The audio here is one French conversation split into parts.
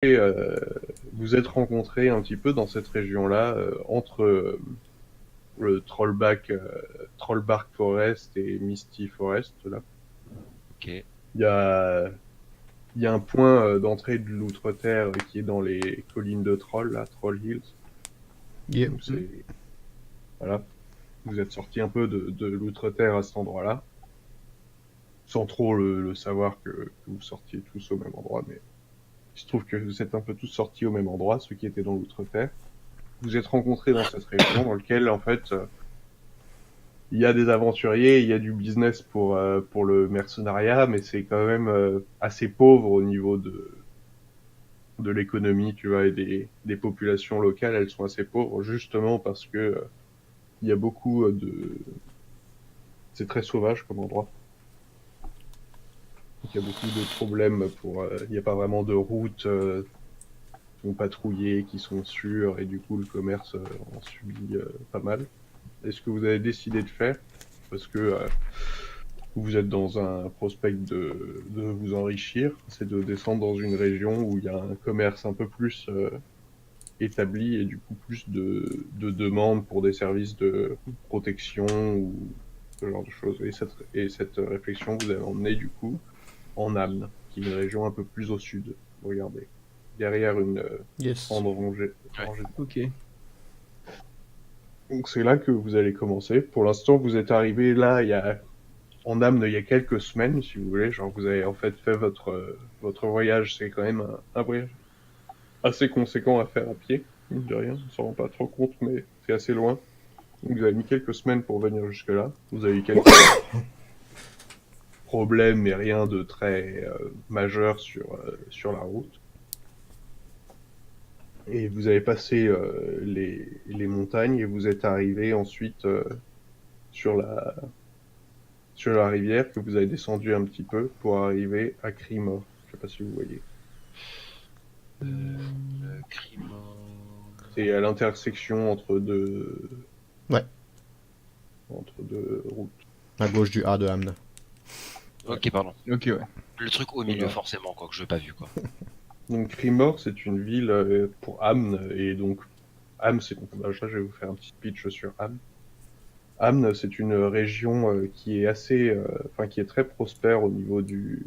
Et, vous êtes rencontrés un petit peu dans cette région-là, entre le Trollbark Forest et Misty Forest, là. Ok. Il y a, il y a un point d'entrée de l'Outre-Terre qui est dans les collines de Troll, là, Troll Hills. Yep. Donc voilà, vous êtes sorti un peu de l'Outre-Terre à cet endroit-là, sans trop le savoir que vous sortiez tous au même endroit, mais il se trouve que vous êtes un peu tous sortis au même endroit, ceux qui étaient dans l'Outre-Terre. Vous êtes rencontrés dans cette région dans laquelle, en fait, il y a des aventuriers, il y a du business pour le mercenariat, mais c'est quand même assez pauvre au niveau de l'économie, tu vois, et des populations locales, elles sont assez pauvres, justement parce que il y a beaucoup c'est très sauvage comme endroit. Donc il y a beaucoup de problèmes il n'y a pas vraiment de routes qui sont patrouillées, qui sont sûres, et du coup le commerce en subit pas mal. Et ce que vous avez décidé de faire, parce que vous êtes dans un prospect de vous enrichir, c'est de descendre dans une région où il y a un commerce un peu plus établi et du coup plus de demandes pour des services de protection ou ce genre de choses. Et cette réflexion vous avez emmené du coup en Amne, qui est une région un peu plus au sud. Regardez, derrière une Yes. grande Ouais. rangée. Ok. Donc c'est là que vous allez commencer. Pour l'instant, vous êtes arrivé là en Amne il y a quelques semaines, si vous voulez. Genre, vous avez en fait votre voyage. C'est quand même un voyage assez conséquent à faire à pied, mine de rien. On s'en rend pas trop compte, mais c'est assez loin. Donc, vous avez mis quelques semaines pour venir jusque-là. Vous avez eu quelques problèmes, mais rien de très majeur sur la route. Et vous avez passé les montagnes et vous êtes arrivé ensuite sur la, sur la rivière que vous avez descendu un petit peu pour arriver à Crimor. Je sais pas si vous voyez. Le crime. C'est à l'intersection Ouais, entre deux routes. à gauche du A de Hamne. Ouais, Ok, pardon. Ok, ouais. Le truc au milieu, voilà. forcément, quoi, que je n'ai pas vu, quoi. Donc Crimor, c'est une ville pour Amn, et donc Amn, c'est donc bah, je vais vous faire un petit pitch sur Amn. Amn, c'est une région qui est enfin qui est très prospère au niveau du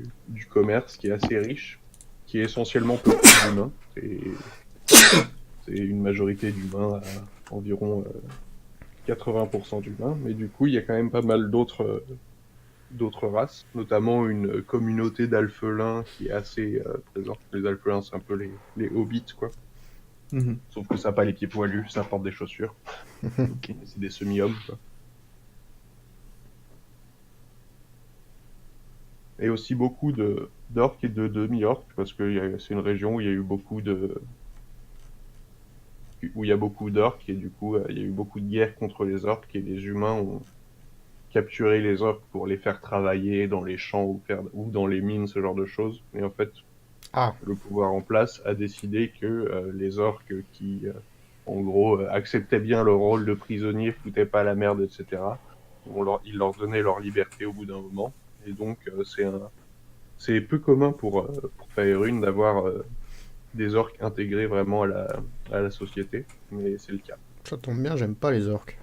commerce, qui est assez riche, qui est essentiellement peuplée d'humains. C'est une majorité d'humains, à environ 80% d'humains, mais du coup, il y a quand même pas mal d'autres races, notamment une communauté d'alphelins qui est assez présente. Les alphelins, c'est un peu les hobbits, quoi. Mhm. Sauf que ça n'a pas les pieds poilus, ça porte des chaussures. Ok. C'est des semi-hommes, quoi. Et aussi beaucoup d'orques et de demi-orques, parce que c'est une région où il y a eu où il y a beaucoup d'orques, et du coup, il y a eu beaucoup de guerres contre les orques, et les humains ont capturé les orques pour les faire travailler dans les champs ou dans les mines, ce genre de choses. Et en fait, Ah, le pouvoir en place a décidé que les orques qui, en gros, acceptaient bien leur rôle de prisonniers, foutaient pas la merde, etc., ils leur donnaient leur liberté au bout d'un moment. Et donc, c'est peu commun pour Faerun d'avoir des orques intégrés vraiment à la société, mais c'est le cas. ça tombe bien, j'aime pas les orques.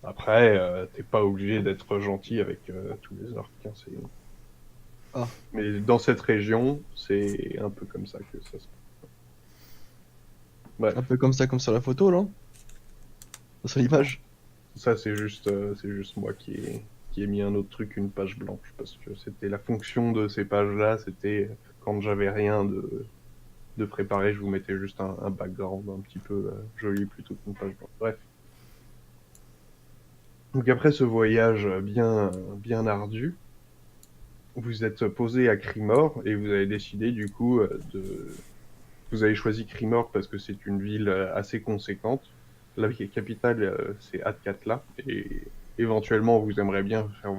Après, t'es pas obligé d'être gentil avec tous les orques, hein, Ah, mais dans cette région, c'est un peu comme ça que ça se... un Bref, peu comme sur la photo, là, sur l'image. ça c'est juste moi qui ai mis un autre truc, une page blanche, parce que c'était la fonction de ces pages-là, c'était quand j'avais rien de préparé, je vous mettais juste un background un petit peu joli plutôt qu'une page blanche. Bref. Donc après ce voyage bien ardu, vous êtes posé à Crimor et vous avez décidé du coup vous avez choisi Crimor parce que c'est une ville assez conséquente. La capitale, c'est Athkatla, et éventuellement, vous aimeriez bien faire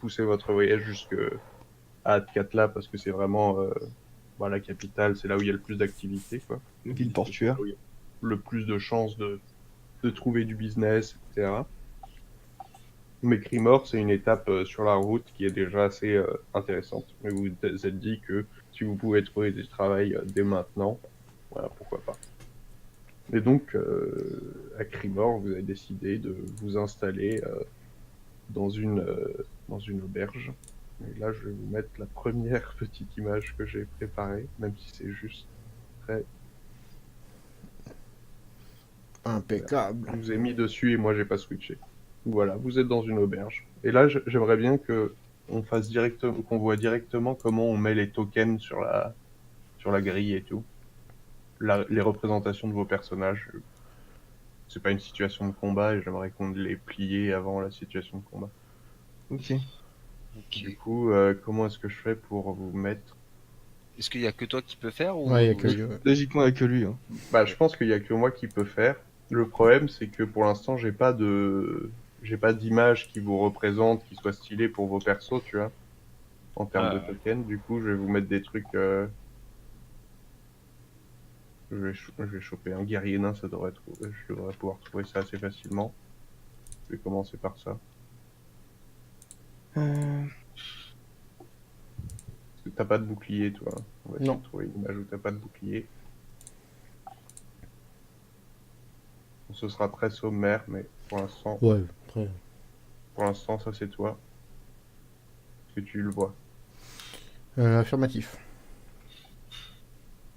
pousser votre voyage jusque à Athkatla parce que c'est vraiment bah, la capitale, c'est là où il y a le plus d'activités, quoi. Une ville Et c'est là portuaire. où il y a le plus de chances de trouver du business, etc. Mais Crimor, c'est une étape sur la route qui est déjà assez intéressante. Mais vous vous êtes dit que si si vous pouvez trouver du travail dès maintenant, voilà, pourquoi pas. Et donc, à Crimor, vous avez décidé de vous installer dans une auberge. Et là, je vais vous mettre la première petite image que j'ai préparée, même si c'est juste très... Impeccable. Je vous ai mis dessus et moi, j'ai pas switché. Voilà, vous êtes dans une auberge. Et là, j'aimerais bien que on fasse directement, qu'on voit directement comment on met les tokens sur la grille et tout. Les représentations de vos personnages. C'est pas une situation de combat et j'aimerais qu'on les plie avant la situation de combat. Ok. Ok. Du coup, comment est-ce que je fais pour vous mettre... Est-ce qu'il y a que toi qui peux faire ou... Ouais, il y a que lui. Ouais. Logiquement, il n'y a que lui. Hein. Bah, je pense qu'il y a que moi qui peux faire. Le problème, c'est que pour l'instant, j'ai pas d'image qui vous représente, qui soit stylée pour vos persos, tu vois, en termes de Ah. tokens. Du coup, je vais vous mettre des trucs. Je vais choper un guerrier nain, je devrais pouvoir trouver ça assez facilement. Je vais commencer par ça. Euh, Parce que t'as pas de bouclier, toi. On va essayer Non. de trouver une image où t'as pas de bouclier. Bon, ce sera très sommaire, mais Ouais, après. pour l'instant, ça c'est toi. Est-ce que tu le vois? Affirmatif.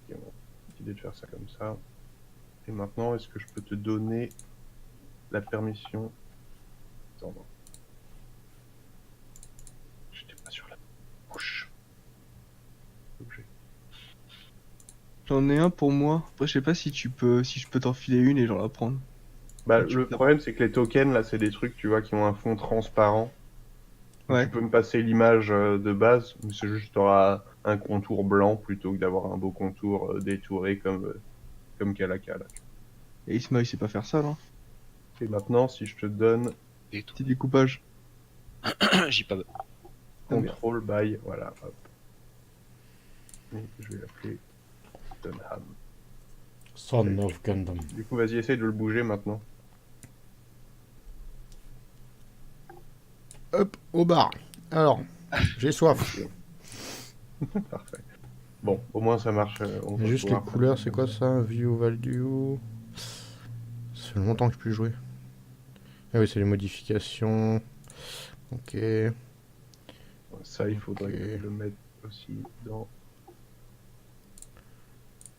Ok, bon, décidé de faire ça comme ça. Et maintenant, est-ce que je peux te donner la permission? Attends, non. J'étais pas sur la bouche. Objet. J'en ai un pour moi. Après, je sais pas si je peux t'en filer une et genre la prendre. Bah, Tu le peux- problème, c'est que les tokens, là, c'est des trucs, tu vois, qui ont un fond transparent. Donc, Ouais. tu peux me passer l'image de base, mais c'est juste, t'auras un contour blanc plutôt que d'avoir un beau contour détouré comme Kalaka, là. Et Isma, il sait pas faire ça, là. Et maintenant, si je te donne Et tout. Petit découpage. J'y pas. Ah, merde. Control by, voilà, hop. Et je vais l'appeler Dunham. Son of Gundam. Du coup, vas-y, essaye de le bouger maintenant. Hop, au bar. Alors, j'ai soif. Parfait. Bon, au moins ça marche. On va Juste les pouvoir- couleurs, c'est quoi ça? View value. Ça fait longtemps que je peux jouer. Ah oui, c'est les modifications. Ok. Ça, il faudrait Ok. que je le mette aussi dans...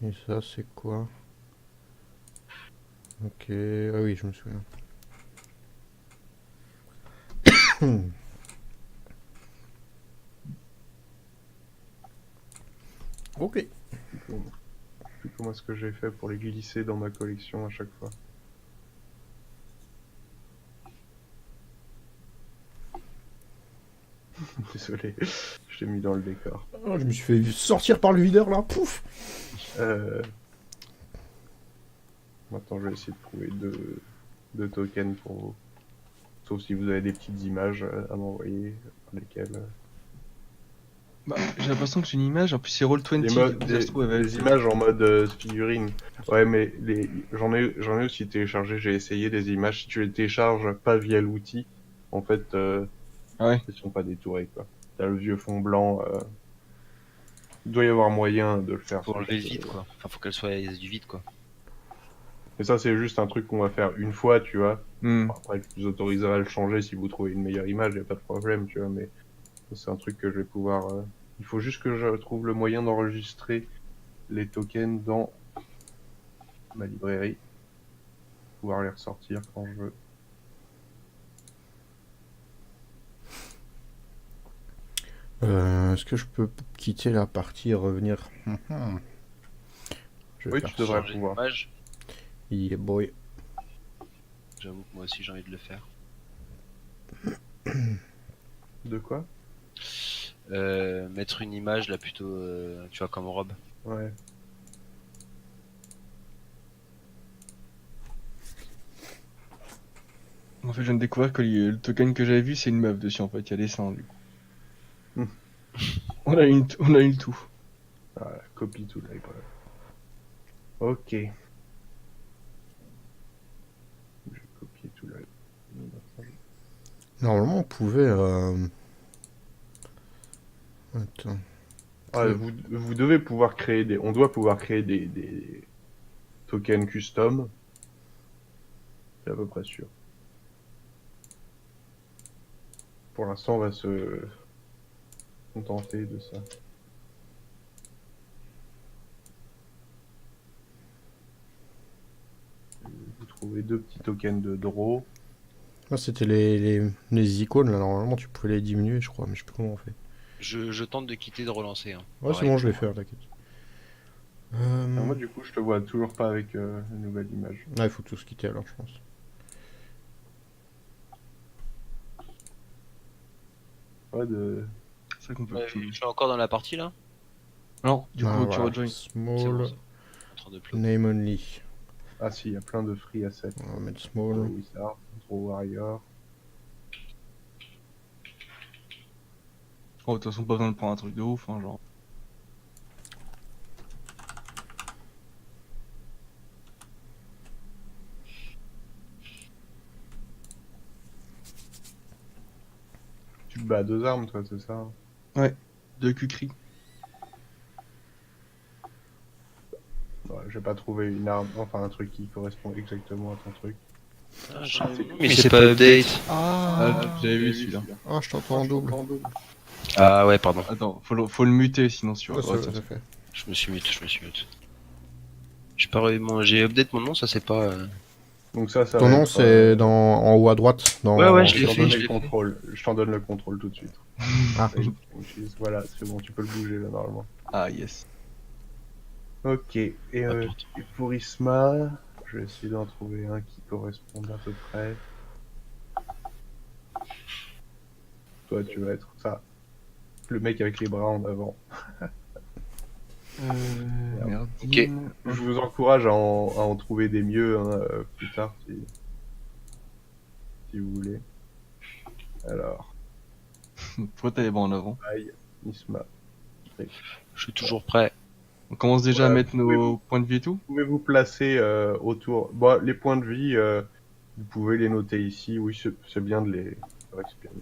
Et ça, c'est quoi? Ok. Ah oui, je me souviens. Ok. Puis comment est-ce que j'ai fait pour les glisser dans ma collection à chaque fois? Désolé, je t'ai mis dans le décor. Oh, je me suis fait sortir par le videur là. Pouf. Maintenant, je vais essayer de trouver deux tokens pour vous. Sauf si vous avez des petites images à m'envoyer, dans lesquelles... Bah, j'ai l'impression que j'ai une image. En plus, c'est Roll20. Des, du coup, ça se trouve, elle va des être- images en mode figurine. Ouais, mais j'en ai aussi téléchargé, j'ai essayé des images. Si tu les télécharges pas via l'outil, en fait, Ah ouais. elles sont pas détourées, quoi. T'as le vieux fond blanc. Il doit y avoir moyen de le faire. Faut sans enlever le que- vide, quoi. Enfin, faut qu'elle soit du vide, quoi. Mais ça, c'est juste un truc qu'on va faire une fois, tu vois. Hmm. Après, je vous autoriserai à le changer si vous trouvez une meilleure image, y a pas de problème, tu vois. Mais c'est un truc que je vais pouvoir. Il faut juste que je trouve le moyen d'enregistrer les tokens dans ma librairie, pouvoir les ressortir quand je veux. Est-ce que je peux quitter la partie et revenir? Je vais Oui, faire tu devrais Changer pouvoir. d'image. Yeah boy. J'avoue que moi aussi j'ai envie de le faire. De quoi? Mettre une image là plutôt, tu vois, comme robe. Ouais. En fait, je viens de découvrir que le token que j'avais vu, c'est une meuf dessus. En fait, il y a des seins, du coup. Hmm. On a eu le tout. Voilà, copy to library. Ok. J'ai copié tout là. Normalement, on pouvait. Attends. Ah, vous devez pouvoir créer des... On doit pouvoir créer des tokens custom. C'est à peu près sûr. Pour l'instant, on va se contenter de ça. Vous trouvez 2 petits tokens de draw. Là, c'était les icônes, là, normalement, tu pouvais les diminuer, je crois, mais je sais plus comment on fait. Je tente de quitter, de relancer. Hein. Ouais, c'est Pareil. bon, je l'ai fait, t'inquiète. Alors moi, du coup, je te vois toujours pas avec une nouvelle image. Ah, il faut tous quitter alors, je pense. Pas de... C'est ça qu'on peut Ouais, plus. je suis encore dans la partie là. Non, du coup, Ah, faut que tu voilà. rejoignes. C'est Small, bon, ça. En train de plot. name only. Ah si, il y a plein de free assets. On va mettre Draw small. Wizard, Draw Warrior. Oh, de toute façon, pas besoin de prendre un truc de ouf, hein, genre. Tu te bats à 2 armes, toi, c'est ça? De cucri. Ouais, j'ai pas trouvé une arme, enfin un truc qui correspond exactement à ton truc. Ah, Mais c'est pas update. Ah, j'avais vu celui-là. Ah, je t'entends en double. Ah ouais, pardon. Attends, faut le muter sinon sur. Ouais, Ouais, ça tiens. fait. Je me suis mute. J'ai update mon nom, ça c'est pas. Donc ça Ton va nom, être, c'est en haut à droite. Dans... Ouais, ouais, je Je l'ai t'en fait, donne je le l'ai fait. contrôle. Je t'en donne le contrôle tout de suite. Ah, Voilà, c'est bon, tu peux le bouger là normalement. Ah, yes. Ok, et pour Isma, je vais essayer d'en trouver un qui corresponde à peu près. Toi, tu vas être ça. Le mec avec les bras en avant. Merde. Ok. Je vous encourage à en trouver des mieux hein, plus tard si vous voulez. Alors, Pourquoi t'as les bras en avant? aïe, Isma. Je suis toujours prêt. On commence déjà à Voilà, mettre nos points de vie et tout? Vous pouvez vous placer autour. Bon, les points de vie, vous pouvez les noter ici. Oui, c'est bien de les récupérer.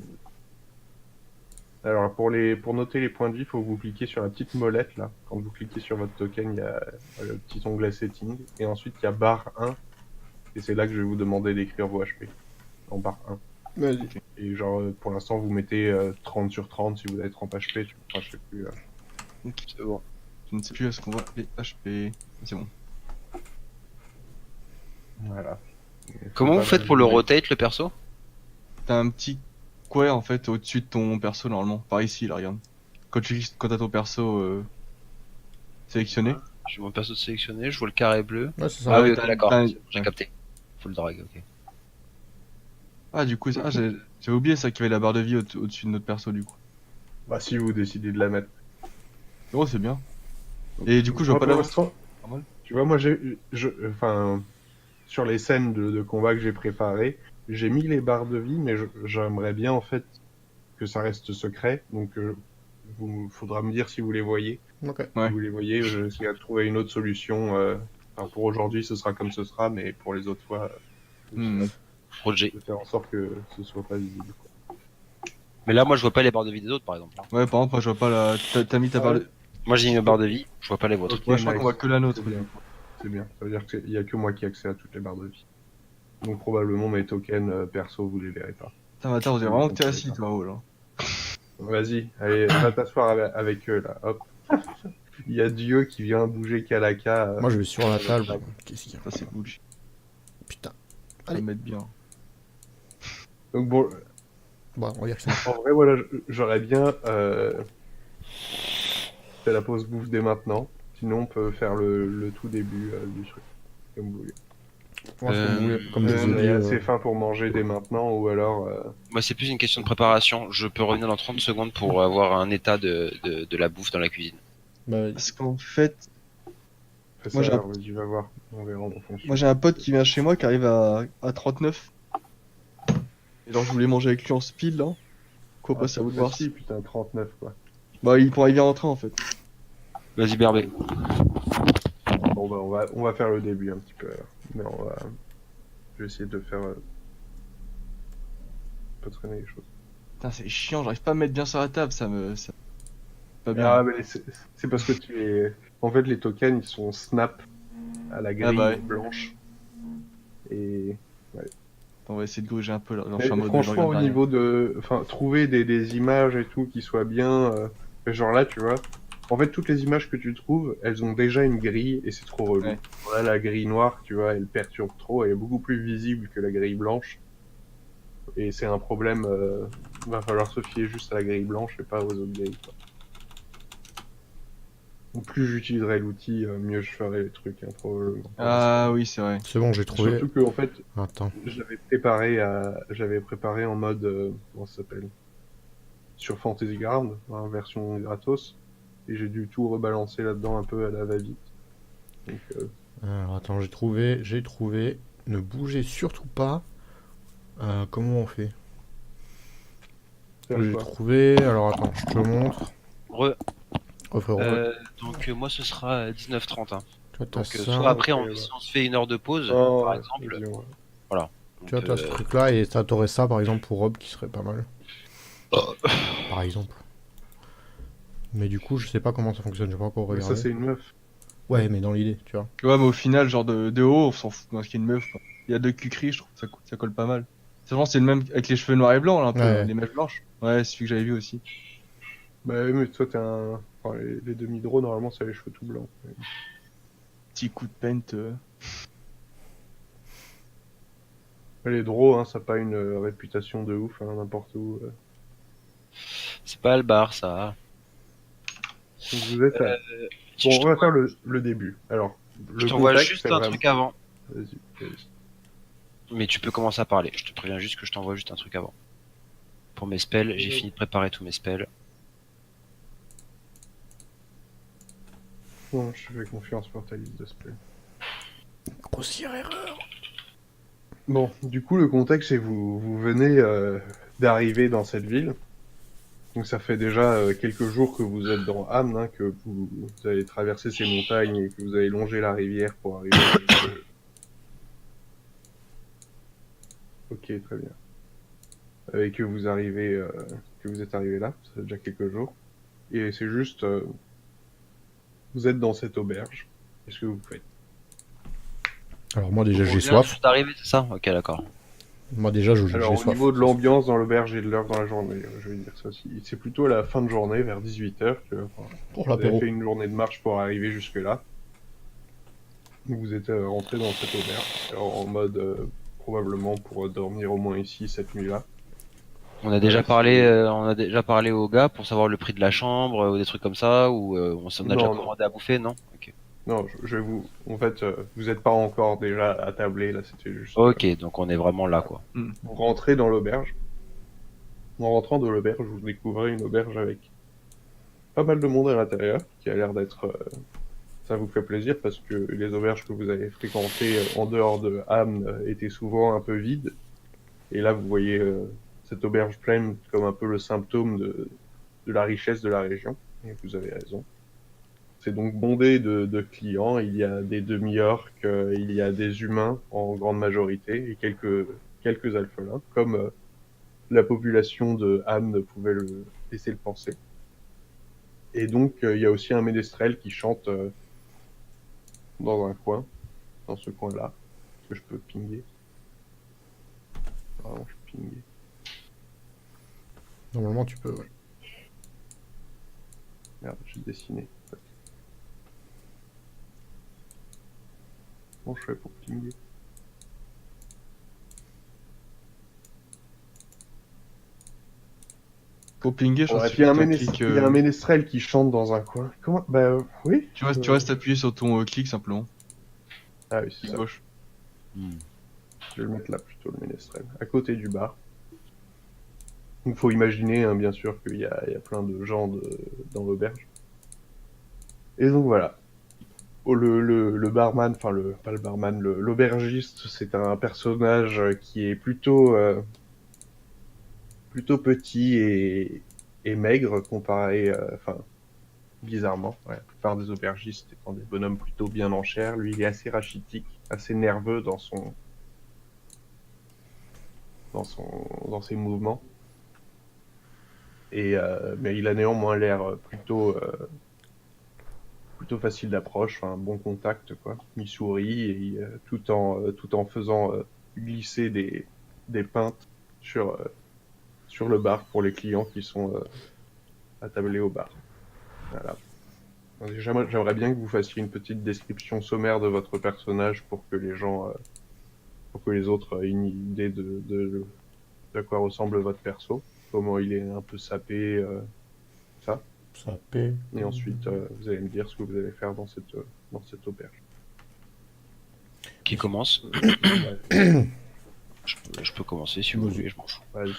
Alors, pour noter les points de vie, il faut que vous cliquez sur la petite molette là. Quand vous cliquez sur votre token, il y a le petit onglet setting. Et ensuite, il y a barre 1. Et c'est là que je vais vous demander d'écrire vos HP. En barre 1. vas-y. Et genre, pour l'instant, vous mettez 30 sur 30 si vous avez 30 HP. Enfin, je sais plus. C'est bon. Je ne sais plus à ce qu'on voit les HP. C'est bon. Voilà. Comment Faut vous pas faites pour le mal jouer. rotate le perso? T'as un petit square en fait au-dessus de ton perso normalement. Par ici, là, regarde. Quand t'as ton perso sélectionné. Je vois mon perso sélectionné, je vois le carré bleu. Ouais, c'est Ah ça. oui, t'as- ok, d'accord. t'as- J'ai capté. Full drag, ok. Ah, du coup, j'avais oublié ça qu'il y avait la barre de vie au-dessus de notre perso du coup. Bah, si vous décidez de la mettre. Oh, c'est bien. Et du coup, je vois pas Pour la l'instant, normal. tu vois, moi, enfin, sur les scènes de combat que j'ai préparées, j'ai mis les barres de vie, mais j'aimerais bien en fait que ça reste secret. Donc, faudra me dire si vous les voyez. Ok. Ouais. Si vous les voyez, je vais essayer de trouver une autre solution. Enfin, pour aujourd'hui, ce sera comme ce sera, mais pour les autres fois, Hmm. Roger. je vais faire en sorte que ce soit pas visible. Quoi. Mais là, moi, je vois pas les barres de vie des autres, par exemple. hein. Ouais, par exemple, moi je vois pas la. T'as mis ta barre de. Moi, j'ai mis ma barre de vie, je vois pas les vôtres. Ok, Ouais, je crois nice. qu'on voit que la nôtre. C'est bien. C'est bien. Ça veut dire qu'il y a que moi qui ai accès à toutes les barres de vie. Donc probablement mes tokens perso, vous les verrez pas. Putain, attends, on dirait vraiment que t'es assis toi, oh là. Vas-y, allez, va t'asseoir avec eux là, hop. Il y a Dieu qui vient bouger Kalaka. Moi, je vais sur la table. Qu'est-ce qu'il y a? Ça, c'est bullshit. Putain. Faut Allez. le mettre bien. Donc bon, Bon, on va dire que c'est. en vrai, voilà, j'aurais bien fait la pause bouffe dès maintenant. Sinon, on peut faire le tout début du truc, comme vous voulez. Moi, comme vous voulez. Comme je vous On ai est dit. assez faim pour manger dès maintenant, ou alors... Moi, c'est plus une question de préparation. Je peux revenir dans 30 secondes pour avoir un état de la bouffe dans la cuisine. Bah, Parce qu'en fait, fais Moi, ça, j'ai un- alors, vas-y, va voir. On verra en fonction. moi j'ai un pote qui vient chez moi qui arrive à 39. Et genre, je voulais manger avec lui en speed là. Quoi, pas ça vous de voir si, putain, 39 quoi. Bah, il pourra y venir en train en fait. Vas-y, Berbé. Bon bah on va faire le début un petit peu alors. Mais je vais essayer de faire... pas traîner les choses. Putain, c'est chiant, j'arrive pas à me mettre bien sur la table, ça me. pas bien. Ah, mais c'est parce que en fait, les tokens, ils sont snap à la grille bah ouais. blanche. Et On va essayer de gruger un peu là. Genre, je mais suis en mode je franchement, regarde au rien. niveau de, enfin, trouver des images et tout qui soient bien, genre là, tu vois. En fait, toutes les images que tu trouves, elles ont déjà une grille et c'est trop relou. Ouais. Là, la grille noire, tu vois, elle perturbe trop. Elle est beaucoup plus visible que la grille blanche. Et c'est un problème. Va falloir se fier juste à la grille blanche et pas aux autres grilles, quoi. Plus j'utiliserai l'outil, mieux je ferai les trucs, hein, probablement. Pour Ah l'instant. oui, c'est vrai. C'est bon, j'ai trouvé. Surtout que, en fait, Attends. j'avais préparé en mode, comment ça s'appelle? Sur Fantasy Ground, en version gratos. Et j'ai dû tout rebalancer là-dedans un peu à la va-vite. Donc, Alors, attends, j'ai trouvé. J'ai trouvé. Ne bougez surtout pas. Comment on fait? faire J'ai quoi? trouvé. Alors, attends, je te montre. Re- Oh, frérot. donc moi ce sera 19h30. Hein. Toi, t'as Donc ça. soit après ok, si ouais. on se fait 1 heure de pause, Oh, par ouais, exemple. vas-y, ouais. Voilà. Tu vois, Donc, t'as ce truc-là et t'aurais ça, par exemple, pour Rob, qui serait pas mal. Par exemple. Mais du coup, je sais pas comment ça fonctionne, j'ai pas encore Mais ça, regardé. c'est une meuf. Ouais, mais dans l'idée, tu vois. Ouais, mais au final, genre de haut, on s'en fout. Parce qu'il y a une meuf, quoi. Il y a deux cucris, je trouve que ça colle pas mal. C'est vraiment, c'est le même avec les cheveux noirs et blancs, là, un peu, Ouais. les mèches blanches. Ouais, c'est celui que j'avais vu aussi. Bah, oui, mais toi, t'es un. Enfin, les demi-dros, normalement, ça a les cheveux tout blancs. Petit coup de paint. Les draws, hein, ça n'a pas une réputation de ouf, hein, n'importe où. c'est pas le bar ça. Donc vous êtes à... Je Bon, on va t'envoie faire le début. Alors, je le t'envoie contexte, juste c'est un vraiment... truc avant. Vas-y, vas-y. Mais tu peux commencer à parler. Je te préviens juste que je t'envoie juste un truc avant. Pour mes spells, j'ai fini de préparer tous mes spells. Bon, je fais confiance pour ta liste de spells. Grossière erreur. Bon, du coup, le contexte, c'est vous venez d'arriver dans cette ville. Donc ça fait déjà quelques jours que vous êtes dans Amn, hein, que vous avez traversé ces montagnes et que vous avez longé la rivière pour arriver jusque... Ok, très bien. Et que vous arrivez, que vous êtes arrivé là, ça fait déjà quelques jours. Et c'est juste, vous êtes dans cette auberge. Qu'est-ce que vous faites? Alors, moi, déjà, On j'ai vient soif. juste d'arriver, c'est ça? Ok, d'accord. Moi, déjà, j'ai Alors, au soif. niveau de l'ambiance dans l'auberge et de l'heure dans la journée, je vais dire ça aussi. C'est plutôt la fin de journée, vers 18h, que Pour vous avez l'apéro. fait une journée de marche pour arriver jusque-là. Vous êtes rentré dans cette auberge, en mode probablement pour dormir au moins ici cette nuit-là. On a déjà Ouais, parlé, c'est- on a déjà parlé au gars pour savoir le prix de la chambre ou des trucs comme ça, ou on s'en a déjà Non, non. commandé à bouffer, non? Ok. Non, je vais vous... En fait, vous n'êtes pas encore déjà attablé, là, c'était juste... Ok, donc on est vraiment là, quoi. vous rentrez dans l'auberge. En rentrant dans l'auberge, vous découvrez une auberge avec pas mal de monde à l'intérieur, qui a l'air d'être... ça vous fait plaisir, parce que les auberges que vous avez fréquentées en dehors de Amn étaient souvent un peu vides. Et là, vous voyez cette auberge pleine comme un peu le symptôme de la richesse de la région. Et vous avez raison. C'est donc bondé de clients. Il y a des demi-orques, il y a des humains en grande majorité et quelques alphelins, comme la population de Amn pouvait le laisser le penser. Et donc il y a aussi un ménestrel qui chante dans un coin, dans ce coin-là, que je peux pinguer. Pardon, je peux pinguer. Normalement, tu peux, ouais. Merde, j'ai dessiné. Comment je fais pour pinguer? Pour pinguer, je pense Ouais, qu'il puis suffit il y a un ménestrel qui chante dans un coin. Comment? Bah oui. tu restes appuyé sur ton clic simplement. Ah oui, c'est Clic ça. gauche. Hmm. Je vais le mettre là plutôt, le ménestrel, à côté du bar. Il faut imaginer, hein, bien sûr, qu'il y a plein de gens dans l'auberge. Et donc voilà. Oh, le barman, enfin pas le barman, l'aubergiste, c'est un personnage qui est plutôt petit et maigre comparé, enfin bizarrement. Ouais. La plupart des aubergistes étant des bonhommes plutôt bien en chair, lui il est assez rachitique, assez nerveux dans ses mouvements. Mais il a néanmoins l'air plutôt facile d'approche, enfin, bon contact quoi. Il sourit et tout en faisant glisser des pintes sur le bar pour les clients qui sont attablés au bar. Voilà. J'aimerais bien que vous fassiez une petite description sommaire de votre personnage pour que pour que les autres aient une idée de à quoi ressemble votre perso, comment il est un peu sapé, ça. Ça paie. Et ensuite, vous allez me dire ce que vous allez faire dans cette auberge. Qui commence? Ouais, Je peux commencer si vous Vas-y. voulez, je m'en fous. vas-y.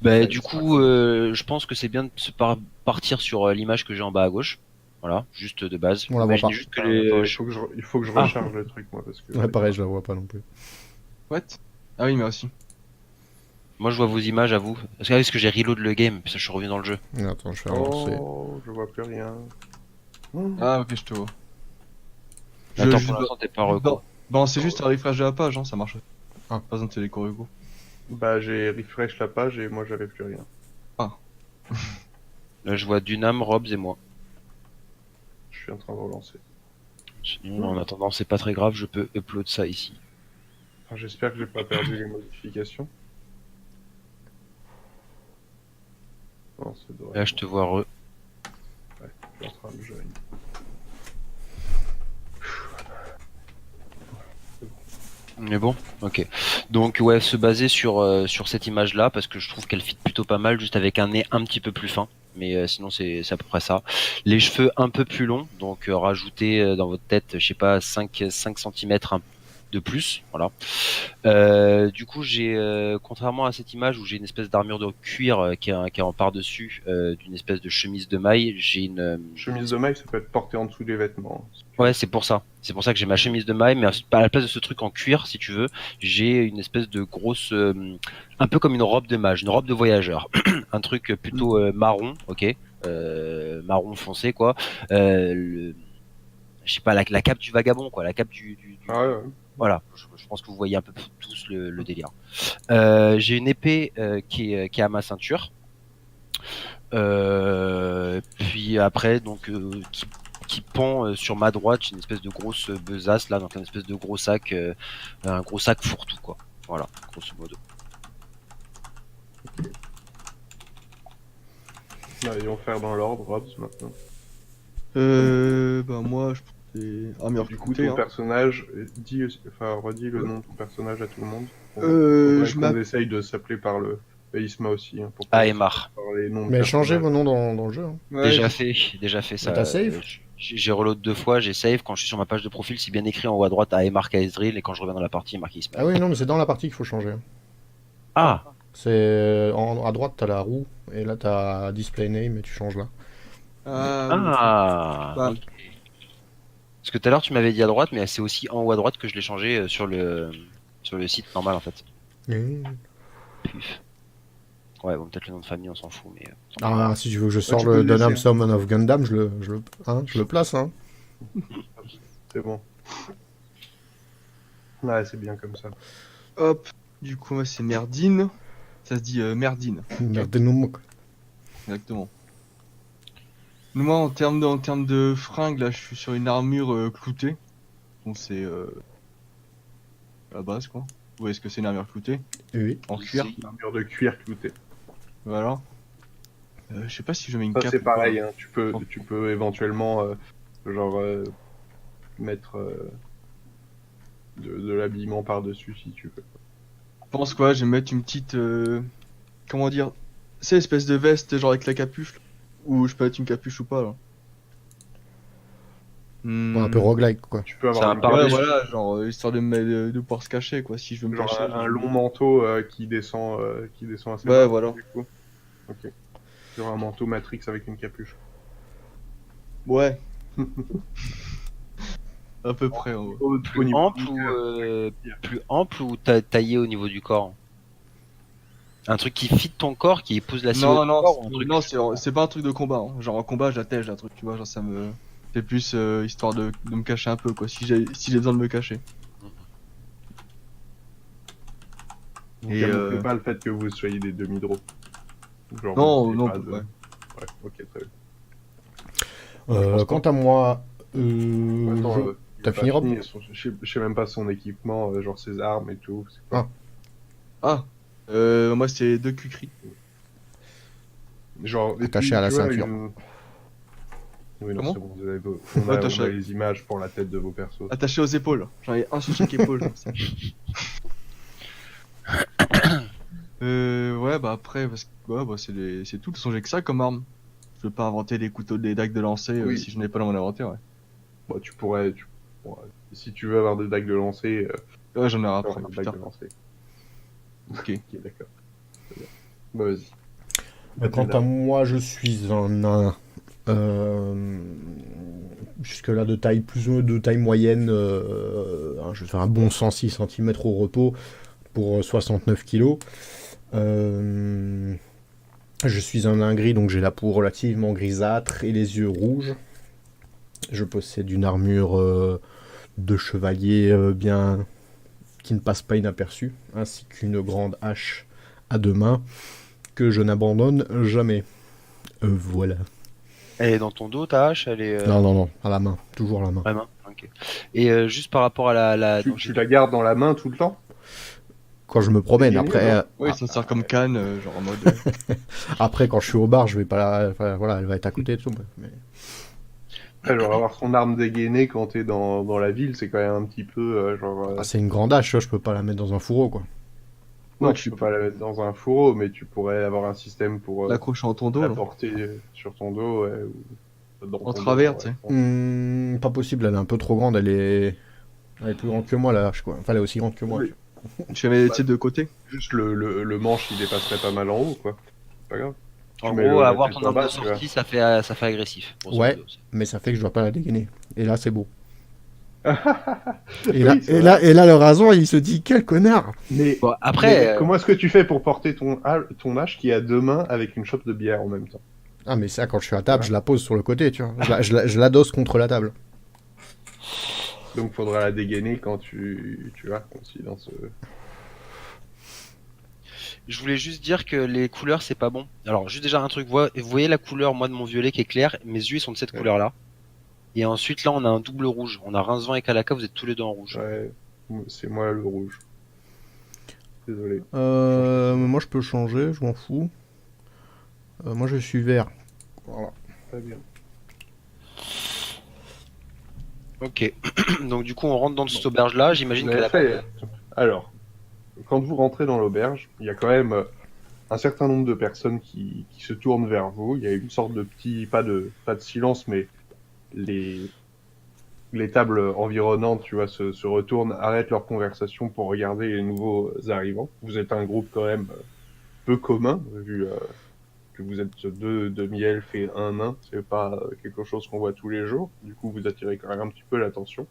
Bah, Ouais, du ça coup, raconte. je pense que c'est bien de partir sur l'image que j'ai en bas à gauche. Voilà, juste de base. On la voit Imaginez pas. juste que Attends, les... il faut que je Ah. recharge le truc, moi, parce que... Ouais, pareil, je la vois pas non plus. What? Ah oui, merci. Moi, je vois vos images à vous. Parce que j'ai reload le game, parce que je suis revenu dans le jeu. Attends, je vais relancer. Oh, je vois plus rien. Ah ok, je te vois. Attends, je pour dois- l'instant, t'es pas reco. Bon, c'est juste un refresh de la page, hein, ça marche. Ah. Pas besoin de télécorrigo. Bah, j'ai refresh la page et moi, j'avais plus rien. Là, je vois Dunham, Robs et moi. Je suis en train de relancer. Sinon, en attendant, c'est pas très grave, je peux upload ça ici. Enfin, j'espère que j'ai pas perdu les modifications. Non, ça devrait... Là, je te vois re. Je suis en train de joindre. Mais bon, ok. Donc ouais, se baser sur cette image-là, parce que je trouve qu'elle fit plutôt pas mal, juste avec un nez un petit peu plus fin. Mais sinon, c'est à peu près ça. Les cheveux un peu plus longs, donc rajouter dans votre tête, je sais pas, 5 cm de plus. Voilà. Du coup, j'ai, contrairement à cette image où j'ai une espèce d'armure de cuir qui est en par-dessus d'une espèce de chemise de maille, j'ai une... Chemise de maille, ça peut être porté en dessous des vêtements. Ouais, c'est pour ça. C'est pour ça que j'ai ma chemise de maille, mais à la place de ce truc en cuir, si tu veux, j'ai une espèce de grosse, un peu comme une robe de mage, une robe de voyageur, un truc plutôt marron, ok, marron foncé quoi. Je sais pas, la cape du vagabond quoi, la cape Ah ouais, ouais. voilà. Je pense que vous voyez un peu tous le délire. J'ai une épée qui est à ma ceinture. Puis après, donc, qui pend sur ma droite, j'ai une espèce de grosse besace là, donc un espèce de un gros sac fourre-tout quoi. Voilà, grosso modo. Allons faire dans l'ordre, Robs, maintenant. Bah moi, je pense que c'est armure Du coup, cloutée, ton hein. personnage, redis le nom de ton personnage à tout le monde. Je On m'appelle... essaye de s'appeler par le Isma aussi, hein, pour pas Aemar. par les noms de Mais changez personnages. vos noms dans le jeu. Hein. Déjà fait ça. t'as save J'ai reload 2 fois, j'ai save. Quand je suis sur ma page de profil, c'est bien écrit en haut à droite Aemar Kaezril, et quand je reviens dans la partie, il est marqué Isma. Ah oui, non, mais c'est dans la partie qu'il faut changer. Ah, C'est à droite, t'as la roue, et là t'as display name, et tu changes là. ah. Bah. Ok. Parce que tout à l'heure tu m'avais dit à droite, mais c'est aussi en haut à droite que je l'ai changé sur le site normal en fait. Puf. Ouais, bon, peut-être le nom de famille, on s'en fout, mais. Ah, si tu veux que je sors tu peux le le laisser, Dunham hein. Summon of Gundam, je le place. Hein. C'est bon. Ouais, c'est bien comme ça. Hop, du coup, moi, c'est Merdine. Ça se dit Merdine, Merde, nous, quoi. exactement. Moi, en termes de fringues, là, je suis sur une armure cloutée. Donc, c'est la base, quoi. Vous voyez ce que c'est une armure cloutée? Oui. En cuir, Une armure de cuir cloutée. voilà. Je sais pas si je mets une Ça, cape c'est ou pas. pareil, hein. Tu peux éventuellement, mettre de l'habillement par-dessus si tu veux. Je pense quoi, je vais mettre une petite... comment dire? C'est espèce de veste, genre avec la capuche. Ou je peux mettre une capuche ou pas, là. Ouais, un peu roguelike, quoi. Tu peux C'est avoir un une par- Ouais, Par-dessus. voilà, genre, histoire de pouvoir se cacher, quoi, si je veux me genre cacher. un long manteau qui descend assez Ouais, bas, voilà. du coup. Ok. Genre un manteau Matrix avec une capuche. Ouais. À peu près, en vrai. Au niveau Ample du ou cœur, plus ample ou taillé au niveau du corps? Un truc qui fit ton corps, qui épouse la silhouette Non, du non, corps ou un truc... non, c'est pas un truc de combat, hein. Genre en combat, j'attège un truc, tu vois, genre ça me... C'est plus histoire de me cacher un peu, quoi, si j'ai besoin de me cacher. Vous Et, camouflez pas le fait que vous soyez des demi-drops. Genre, Non, c'est non, pas de- ouais. Ouais, ok, très bien. Je pense Quant à moi, Attends, il t'as a pas fini, Rob? je sais même pas son équipement, genre ses armes et tout. C'est quoi? Ah, moi c'est 2 cucris. Genre, et Attaché puis, à la tu vois, ceinture. Oui, non, Comment c'est bon, vous avez Ouais, on attaché a à- les images pour la tête de vos persos. Attaché aux épaules. J'en ai un sur chaque épaule. Comme ça. Ouais, bah après, parce que ouais, bah, c'est tout. De toute façon, j'ai que ça comme arme. Je veux pas inventer les couteaux, des dagues de lancer Oui. si je n'ai pas dans mon inventaire. Ouais, Bah, si tu veux avoir des dagues de lancer, ouais j'en aurai tu après, auras des plus dagues tard. de lancer. Ok. Ok, d'accord. Très bien. Bah, vas-y. Quant à moi, je suis un nain. Jusque-là de taille moyenne. Je vais faire un bon 106 cm au repos pour 69 kilos. Je suis un nain gris, donc j'ai la peau relativement grisâtre et les yeux rouges. Je possède une armure de chevalier bien qui ne passe pas inaperçue, ainsi qu'une grande hache à deux mains que je n'abandonne jamais. Voilà. Elle est dans ton dos, ta hache, elle est Non, non, non, à la main, toujours à la main. vraiment. Ok. Et juste par rapport à donc, Tu la gardes dans la main tout le temps? Quand je me promène, Dégainé, après, non Oui, ça sert comme canne, genre en mode. après quand je suis au bar, je vais pas la... enfin, voilà, elle va être à côté de tout. Mais... Ouais, genre avoir son arme dégainée quand t'es dans la ville, c'est quand même un petit peu Ah, c'est une grande hache, je peux pas la mettre dans un fourreau, quoi. non, Ouais, tu peux pas la mettre dans un fourreau, mais tu pourrais avoir un système pour l'accrocher en ton dos, la non porter sur ton dos, ouais, ou dans En ton travers, dos, tu sais. Pas possible, elle est un peu trop grande, elle est plus grande que moi, la hache, quoi. Enfin, elle est aussi grande que moi. Oui. Tu la mets tu sais, de côté. Juste le manche, il dépasserait pas mal en haut, quoi. C'est pas grave. en Tu mets gros, la avoir tête ton en arme de bas, tu vois. sortie, ça fait agressif. grosso Ouais. modo. Mais ça fait que je dois pas la dégainer. Et là, c'est beau. Et Oui, là, c'est vrai. et là, le rasoir, il se dit, quel connard! Mais, Bon, après, mais comment est-ce que tu fais pour porter ton hache qui a deux mains avec une chope de bière en même temps? Ah, mais ça, quand je suis à table, Voilà. je la pose sur le côté, tu vois. Je l'adosse contre la table. Donc faudra la dégainer quand tu vois, aussi dans ce... je voulais juste dire que les couleurs, c'est pas bon. Alors, juste déjà un truc, vous voyez la couleur, moi, de mon violet qui est clair, mes yeux, ils sont de cette Ouais. couleur-là. Et ensuite, là, on a un double rouge. On a Rincevent et Kalaka, vous êtes tous les deux en rouge. Ouais, c'est moi le rouge. Désolé. Moi, je peux changer, je m'en fous. Moi, je suis vert. Voilà. Très bien. Ok. Donc, du coup, on rentre dans cette auberge-là. J'imagine Vous qu'elle avez a fait- Alors, quand vous rentrez dans l'auberge, il y a quand même un certain nombre de personnes qui se tournent vers vous. Il y a une sorte de petit, pas de silence, mais les tables environnantes, tu vois, se retournent, arrêtent leur conversation pour regarder les nouveaux arrivants. Vous êtes un groupe quand même peu commun, vu que vous êtes deux demi-elfes et un nain. C'est pas quelque chose qu'on voit tous les jours. Du coup, vous attirez quand même un petit peu l'attention.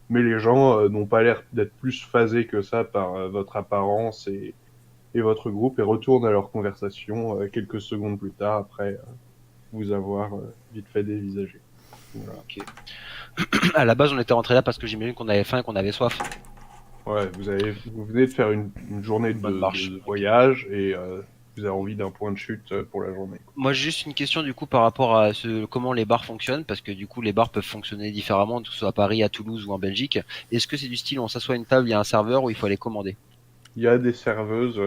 Mais les gens n'ont pas l'air d'être plus phasés que ça par votre apparence et votre groupe et retournent à leur conversation quelques secondes plus tard après vous avoir vite fait dévisager. Voilà. À la base, on était rentré là parce que j'imagine qu'on avait faim et qu'on avait soif. Ouais, vous venez de faire une journée Bonne marche. de voyage et vous avez envie d'un point de chute pour la journée. Moi, j'ai juste une question du coup par rapport à comment les bars fonctionnent, parce que du coup, les bars peuvent fonctionner différemment, que ce soit à Paris, à Toulouse ou en Belgique. Est-ce que c'est du style on s'assoit à une table, il y a un serveur ou il faut aller commander? Il y a des serveuses,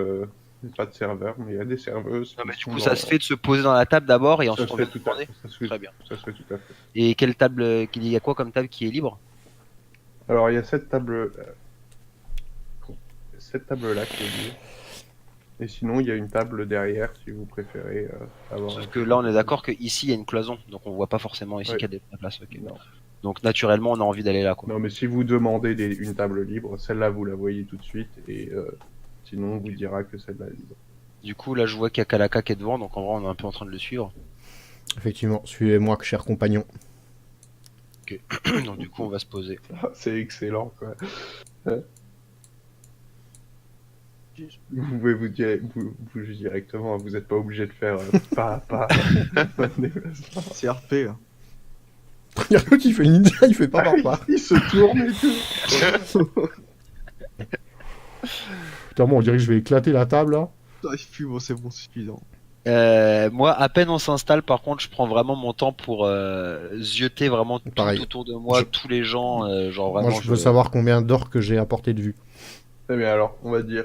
pas de serveurs, mais il y a des serveuses. Non, mais qui du sont coup, dans- ça se fait de se poser dans la table d'abord et Ça ensuite se on fait vient tout à commander. fait. Ça se fait, Très bien. ça se fait tout à fait. Et quelle table, il y a quoi comme table qui est libre? Alors il y a cette table là qui est libre. Et sinon il y a une table derrière si vous préférez avoir. Sauf que là, on est d'accord qu'ici, il y a une cloison, donc on voit pas forcément ici Ouais. qu'il y a des places. Ok. Non. Donc naturellement, on a envie d'aller là, quoi. Non, mais si vous demandez une table libre, celle-là vous la voyez tout de suite et sinon on vous dira que celle-là est libre. Du coup, là, je vois qu'il y a Kalaka qui est devant, donc en vrai, on est un peu en train de le suivre. Effectivement, suivez-moi, cher compagnon. Donc du coup, on va se poser. C'est excellent quoi. Vous pouvez vous juger directement, vous n'êtes pas obligé de faire pas à pas votre déplacement. C'est RP. Hein. Regarde l'autre, il fait ninja, il fait pas par pas. Il se tourne et tout. Putain, moi, on dirait que je vais éclater la table, là. Ah, il fume, bon, c'est bon, c'est suffisant. Moi, à peine on s'installe, par contre, je prends vraiment mon temps pour zioter vraiment tout Pareil. autour de moi, Je- tous les gens, genre Moi, vraiment je veux savoir combien d'or que j'ai à portée de vue. Eh bien alors, on va dire.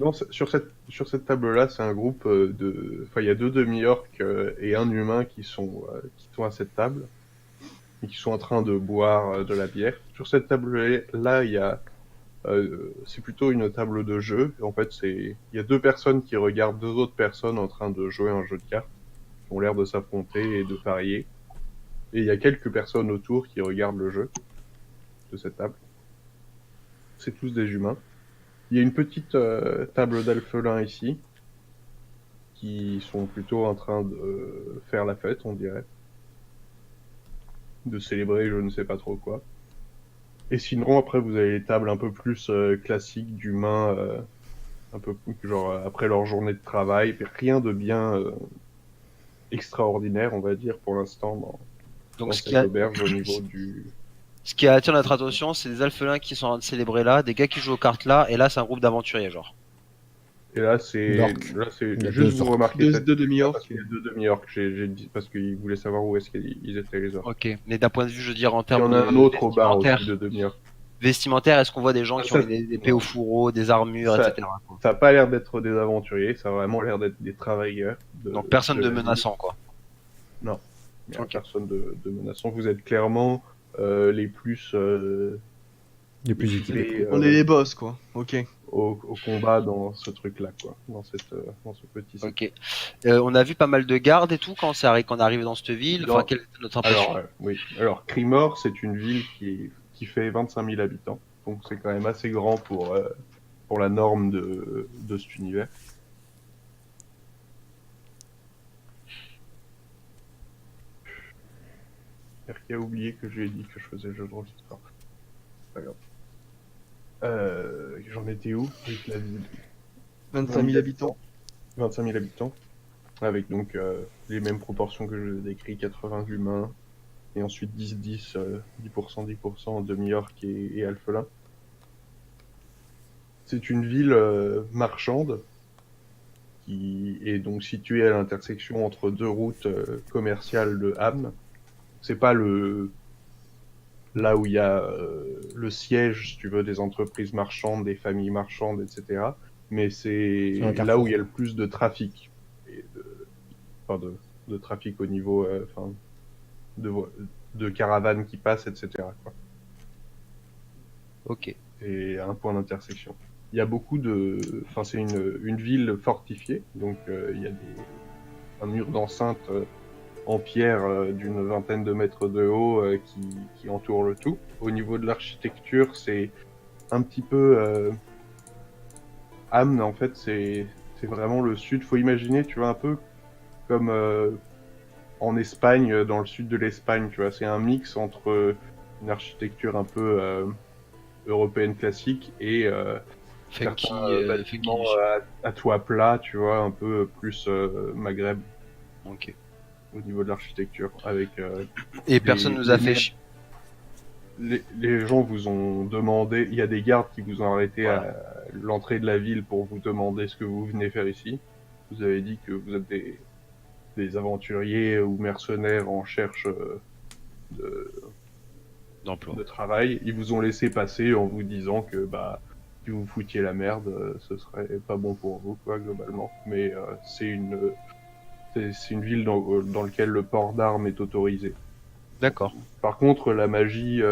Non, sur cette table-là, c'est un groupe Enfin, il y a deux demi-orques et un humain qui sont à cette table et qui sont en train de boire de la bière. Sur cette table-là, il y a... c'est plutôt une table de jeu. En fait, il y a deux personnes qui regardent deux autres personnes en train de jouer un jeu de cartes, qui ont l'air de s'affronter et de parier. Et il y a quelques personnes autour qui regardent le jeu de cette table. C'est tous des humains. Il y a une petite table d'alphelins ici, qui sont plutôt en train de faire la fête, on dirait. De célébrer je ne sais pas trop quoi. Et sinon, après, vous avez les tables un peu plus classiques d'humains, un peu plus, genre après leur journée de travail. Rien de bien extraordinaire, on va dire, pour l'instant, Donc dans cette auberge au niveau du... ce qui attire notre attention, c'est des alphelins qui sont en train de célébrer là, des gars qui jouent aux cartes là, et là c'est un groupe d'aventuriers genre. Et D'orques. là, c'est Il y a juste deux vous orques. remarquez Deux, cette deux là parce demi-orques. qu'il y a deux demi-orques. J'ai dit parce qu'ils voulaient savoir où est-ce qu'ils étaient les orques. Ok. Mais d'un point de vue, je veux dire en Il y termes en a de un autre au bar aussi vestimentaire, de demi-orques. est-ce qu'on voit des gens Ah, qui ont ça, des épées au non. fourreau, des armures, Ça, etc. ça a pas l'air d'être des aventuriers, ça a vraiment l'air d'être des travailleurs Donc personne de de la ville. menaçant quoi. Non, il n'y a Ok. personne de menaçant. Vous êtes clairement les plus Les plus équipés. équipés On est les boss, quoi. Ok. au combat dans ce truc-là, quoi, dans ce petit site. Ok. On a vu pas mal de gardes et tout quand quand on arrive dans cette ville. Enfin, Non. quelle est notre impression? Alors, oui. Alors, Crimor, c'est une ville qui fait 25 000 habitants. Donc, c'est quand même assez grand pour la norme de cet univers. Qui a oublié que je lui ai dit que je faisais le jeu de rôle ce soir. C'est pas grave. J'en étais où avec la ville 25 000 habitants. 25 000 habitants. Avec donc les mêmes proportions que je vous ai décrites, 80 humains, et ensuite 10-10, 10%, 10% demi-orques et alphelins. C'est une ville marchande qui est donc située à l'intersection entre deux routes commerciales de Ham. C'est pas là où il y a le siège, si tu veux, des entreprises marchandes, des familles marchandes, etc. Mais c'est Un là carrefour. où il y a le plus de trafic. Et enfin de trafic au niveau de, de caravanes qui passent, etc. Quoi. Ok. Et un point d'intersection. Il y a beaucoup de... Enfin, c'est une ville fortifiée, donc il y a un mur d'enceinte en pierre d'une vingtaine de mètres de haut qui entoure le tout. Au niveau de l'architecture, c'est un petit peu... Amn, en fait, c'est vraiment le sud. Faut imaginer, tu vois, un peu comme en Espagne, dans le sud de l'Espagne, tu vois. C'est un mix entre une architecture un peu européenne classique et Funky, certains funky bâtiments du sud. à toit plat, tu vois, un peu plus Maghreb Ok. au niveau de l'architecture. Avec Et personne nous a les fait. mêmes- les gens vous ont demandé, il y a des gardes qui vous ont arrêté Voilà. à l'entrée de la ville pour vous demander ce que vous venez faire ici. Vous avez dit que vous êtes des aventuriers ou mercenaires en recherche de, D'emploi. de travail. Ils vous ont laissé passer en vous disant que bah si vous foutiez la merde, ce serait pas bon pour vous, quoi, globalement. Mais c'est une ville dans laquelle le port d'armes est autorisé. D'accord. Par contre, la magie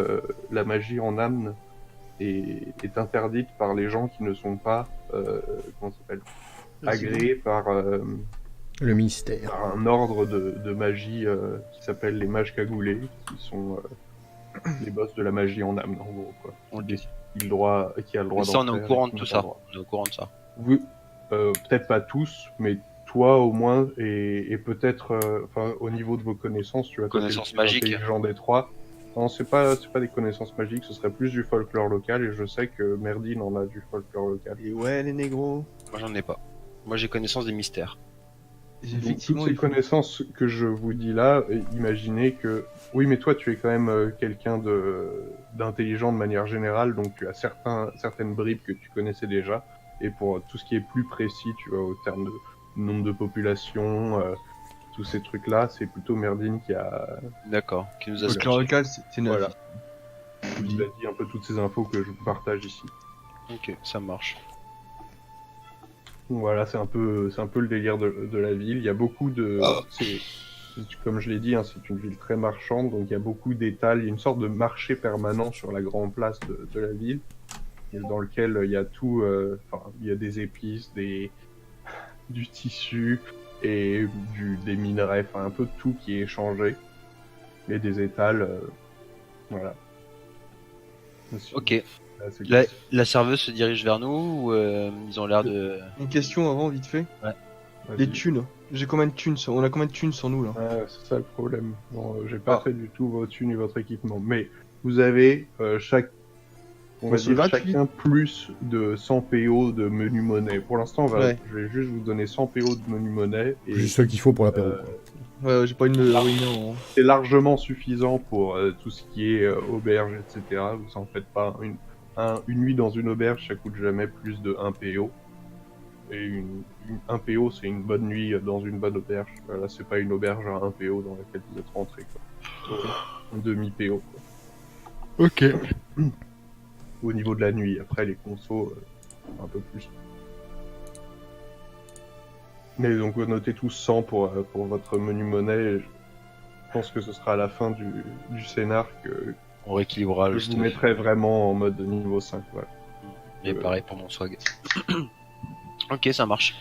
en âme est interdite par les gens qui ne sont pas comment ça s'appelle, agréés Le mystère. par un ordre de magie qui s'appelle les mages cagoulés, qui sont les boss de la magie en âme, en gros, quoi. Ok. Qui a le droit Et ça, on est d'en au faire courant et de qui tout n'a pas ça. le droit. On est au courant de ça. Oui, peut-être pas tous, mais toi au moins, et peut-être, enfin, au niveau de vos connaissances, tu vois, toi, t'es le Connaissances plus magiques. intelligent des trois. Non, c'est pas des connaissances magiques, ce serait plus du folklore local, et je sais que Merdine en a du folklore local. Et ouais, les négros. Moi, j'en ai pas. Moi, j'ai connaissance des mystères. Donc, Effectivement, toutes ces il faut... connaissances que je vous dis là, imaginez que... Oui, mais toi, tu es quand même quelqu'un d'intelligent de manière générale, donc tu as certaines bribes que tu connaissais déjà. Et pour tout ce qui est plus précis, tu vois, au terme nombre de population, tous ces trucs-là, c'est plutôt Merdine qui D'accord. Qui nous a Le sorti. clérical, c'est Navi. Voilà. Je vous vous dis. a dit un peu toutes ces infos que je vous partage ici. Ok, ça marche. Voilà, c'est un peu le délire de la ville. Il y a beaucoup de, comme je l'ai dit, hein, c'est une ville très marchande, donc il y a beaucoup d'étals. Il y a une sorte de marché permanent sur la grande place de la ville, dans lequel il y a tout. Il y a des épices, du tissu et des minerais, enfin un peu de tout qui est échangé. Et des étals, voilà. Ok. Là, c'est La serveuse se dirige vers nous ou ils ont l'air de. Une question avant, vite fait. Vas-y. Les thunes. On a combien de thunes sur nous là? C'est ça le problème. Bon, j'ai pas Ah. fait du tout vos thunes et votre équipement, mais vous avez on va On se dire va, chacun plus de 100 PO de menu monnaie. Pour l'instant, Ouais. je vais juste vous donner 100 PO de menu monnaie et Juste ce qu'il faut pour l'apéro. euh, Ouais, j'ai pas envie de me ruiner en. c'est largement suffisant pour tout ce qui est auberge, etc. Vous en faites pas. Une nuit dans une auberge, ça coûte jamais plus de 1 PO. Et un PO, c'est une bonne nuit dans une bonne auberge. Là, c'est pas une auberge à 1 PO dans laquelle vous êtes rentré, quoi. Un demi PO, quoi. Ok. Au niveau de la nuit. Après, les consos, un peu plus. Mais donc, vous notez tous 100 pour votre menu monnaie. Je pense que ce sera à la fin du scénar que On rééquilibrera je juste. vous mettrai vraiment en mode niveau 5. Voilà. Et pareil pour mon swag. Ok, ça marche.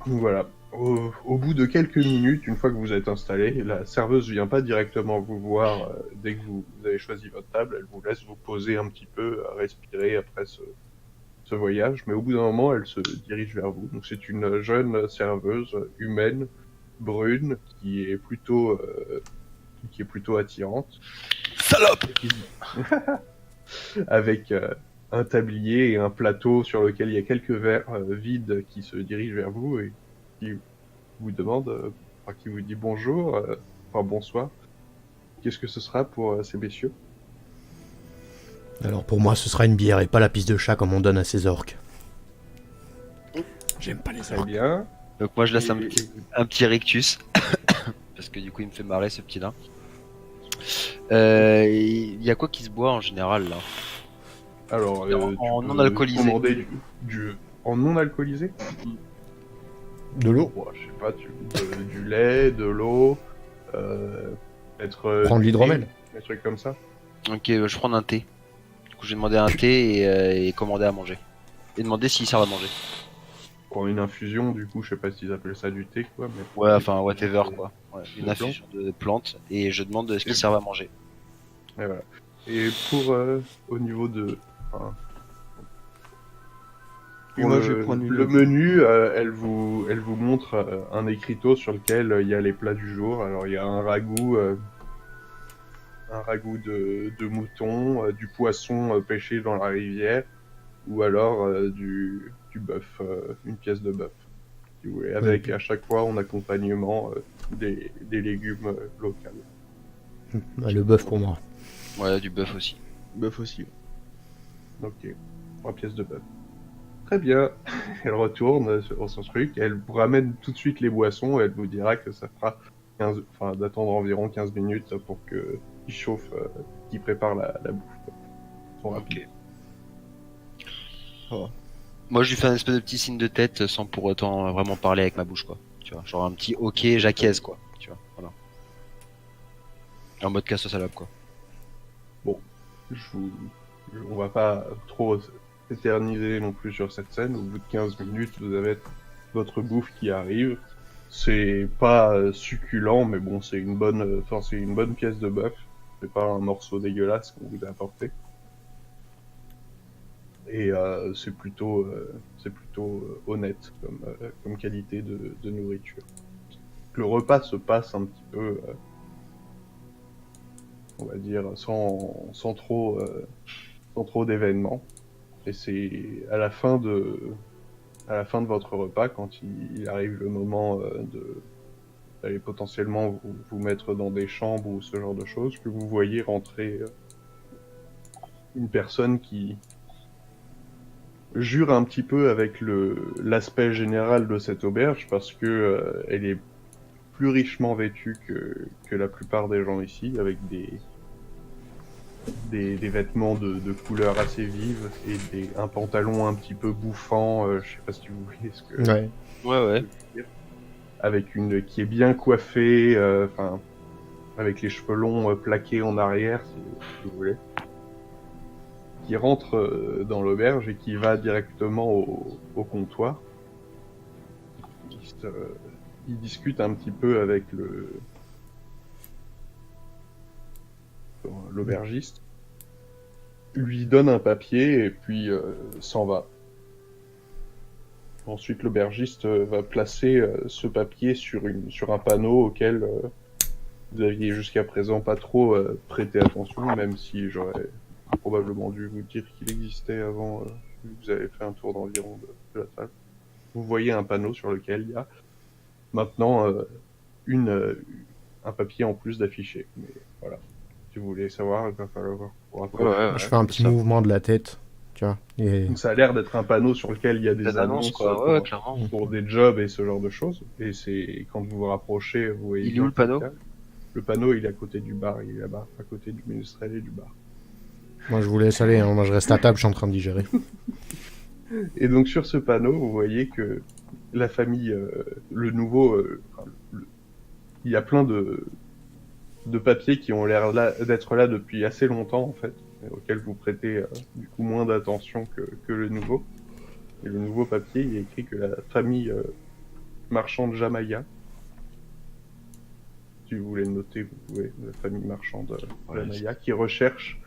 Donc voilà. Au bout de quelques minutes, une fois que vous êtes installé, la serveuse vient pas directement vous voir dès que vous avez choisi votre table. Elle vous laisse vous poser un petit peu, à respirer après ce voyage. Mais au bout d'un moment, elle se dirige vers vous. Donc c'est une jeune serveuse humaine, brune, qui est plutôt attirante. Salope. Avec un tablier et un plateau sur lequel il y a quelques verres vides qui se dirigent vers vous et qui vous demande, qui vous dit bonjour, bonsoir. Qu'est-ce que ce sera pour ces messieurs? Alors pour moi, ce sera une bière et pas la pisse de chat comme on donne à ces orques. J'aime pas les Très orques. bien. Donc moi je laisse Et- un petit rictus. Parce que du coup il me fait marrer ce petit là. Il y a quoi qui se boit en général là? Alors, En tu non peux alcoolisé. commander en non alcoolisé? De l'eau. Bon, je sais pas, du lait, de l'eau, peut-être Prendre du l'hydromel. thé, des trucs comme ça. Ok, je vais prendre un thé. Du coup j'ai demandé un thé et commander à manger. Et demander s'ils servent à manger. Pour une infusion, du coup, je sais pas s'ils appellent ça du thé, quoi. Mais Ouais, enfin whatever quoi. Ouais, une De infusion de plantes et je demande ce qu'ils Et- servent à manger. Et voilà. Et pour au niveau de, enfin, Et pour moi, le, je vais prendre le une. menu, elle vous montre un écriteau sur lequel il y a les plats du jour. Alors il y a un ragoût de mouton, du poisson pêché dans la rivière, ou alors du bœuf, une pièce de bœuf. Si vous voulez, avec à chaque fois en accompagnement des légumes locaux. Le bœuf pour moi. Ouais, du bœuf aussi. Bœuf aussi. Ok, 3 pièces de bœuf. Très bien. Elle retourne sur son truc, elle vous ramène tout de suite les boissons et elle vous dira que ça fera d'attendre environ 15 minutes pour qu'il chauffe, qu'il prépare la bouffe. Son rapide. Moi je lui fais un espèce de petit signe de tête sans pour autant vraiment parler avec ma bouche quoi. Tu vois, genre un petit ok j'acquiesce quoi. Tu vois, voilà. En mode casse salope quoi. On va pas trop s'éterniser non plus sur cette scène. Au bout de 15 minutes, vous avez votre bouffe qui arrive. C'est pas succulent, mais bon, c'est une bonne pièce de bœuf. C'est pas un morceau dégueulasse qu'on vous a apporté. Et c'est plutôt honnête comme qualité de nourriture. Le repas se passe un petit peu, on va dire, sans trop d'événements. Et c'est à la fin de votre repas, quand il arrive le moment d'aller potentiellement vous mettre dans des chambres ou ce genre de choses, que vous voyez rentrer une personne qui jure un petit peu avec l'aspect général de cette auberge parce que elle est plus richement vêtue que la plupart des gens ici, avec des vêtements de couleurs assez vives et un pantalon un petit peu bouffant, je sais pas si vous voyez ce que Ouais. Ouais. avec qui est bien coiffée, enfin avec les cheveux longs plaqués en arrière, si vous voulez, qui rentre dans l'auberge et qui va directement au comptoir. Il discute un petit peu avec l'aubergiste, lui donne un papier et puis s'en va. Ensuite, l'aubergiste va placer ce papier sur un panneau auquel vous aviez jusqu'à présent pas trop prêté attention, même si j'aurais probablement dû vous dire qu'il existait avant que vous avez fait un tour d'environ de la salle. Vous voyez un panneau sur lequel il y a maintenant un papier en plus d'affiché. Mais voilà, si vous voulez savoir, il va falloir pour approcher. Je fais un petit mouvement de la tête, tu vois. Et... Donc ça a l'air d'être un panneau sur lequel il y a des annonces quoi. Ouais, clairement. pour des jobs et ce genre de choses. Et c'est quand vous vous rapprochez, vous voyez. Il est où le panneau ? Le panneau, il est à côté du bar, il est là-bas, à côté du ménestrel et du bar. Moi, je vous laisse aller, hein. Moi, je reste à table, je suis en train de digérer. Et donc sur ce panneau, vous voyez que la famille, le nouveau, il y a plein de papiers qui ont l'air d'être là depuis assez longtemps en fait, auxquels vous prêtez du coup moins d'attention que le nouveau. Et le nouveau papier, il est écrit que la famille marchande Jamaya, si vous voulez le noter, vous pouvez, la famille marchande Jamaya, qui recherche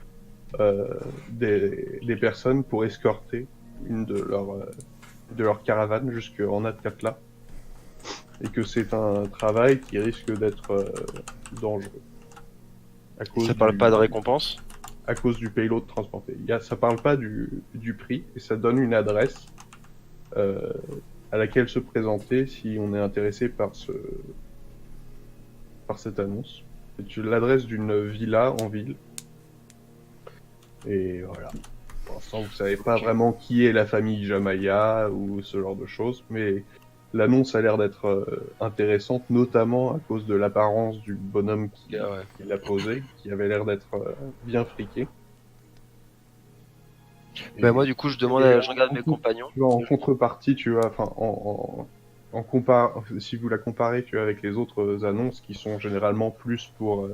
des personnes pour escorter une de leurs caravanes jusqu'en Atkatla, et que c'est un travail qui risque d'être dangereux. Ça parle pas de récompense ? À cause du payload transporté. Ça parle pas du prix, et ça donne une adresse à laquelle se présenter si on est intéressé par cette annonce. C'est l'adresse d'une villa en ville. Et voilà. Pour l'instant, vous savez pas vraiment qui est la famille Jamaya ou ce genre de choses, mais l'annonce a l'air d'être intéressante, notamment à cause de l'apparence du bonhomme qui l'a posé, qui avait l'air d'être bien friqué. Ben moi, du coup, je regarde mes compagnons. Tu vois, en contrepartie, tu vois, enfin, si vous la comparez, tu vois, avec les autres annonces qui sont généralement plus pour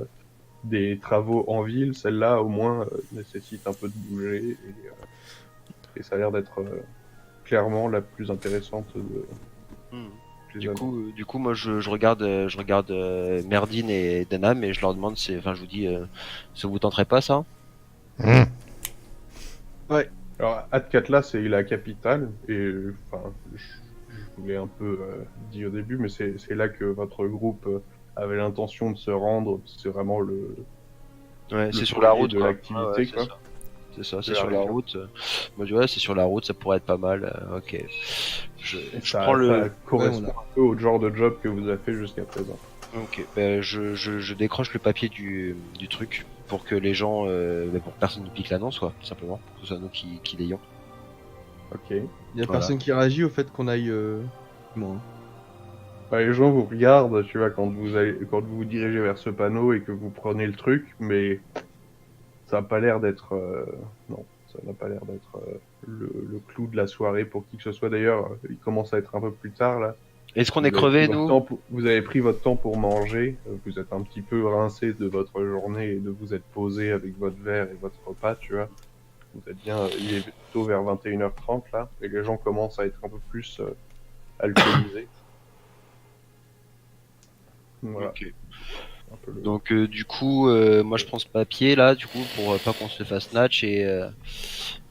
des travaux en ville, celle-là, au moins, nécessite un peu de bouger, et ça a l'air d'être clairement la plus intéressante de... Du coup, moi, je regarde Merdine et Dana, mais je leur demande, je vous dis, ça vous tenterait pas ça ? Ouais. Alors, Atkatla, c'est la capitale, et enfin, je voulais un peu dire au début, mais c'est là que votre groupe avait l'intention de se rendre. C'est vraiment c'est sur la route de l'activité, quoi. C'est ça, c'est sur la route. Moi, je dis, c'est sur la route, ça pourrait être pas mal. Ok. Je prends ça correspond un peu au genre de job que vous avez fait jusqu'à présent. Ok, je décroche le papier du truc pour que les gens, pour que personne ne pique l'annonce, quoi, tout simplement, pour que ce soit nous qui l'ayons. Ok. Il y a personne qui réagit au fait qu'on aille. Bon. Bah, les gens vous regardent, tu vois, quand vous vous dirigez vers ce panneau et que vous prenez le truc, mais ça n'a pas l'air d'être, non, ça n'a pas l'air d'être le clou de la soirée pour qui que ce soit. D'ailleurs, il commence à être un peu plus tard là. Est-ce qu'on est crevés, nous ? Vous avez pris votre temps pour manger, vous êtes un petit peu rincé de votre journée et de vous être posé avec votre verre et votre repas, tu vois. Vous êtes bien, il est plutôt vers 21h30 là, et les gens commencent à être un peu plus alcoolisés. Voilà. Okay. Donc du coup, moi je prends ce papier là, du coup, pour pas qu'on se fasse snatch, et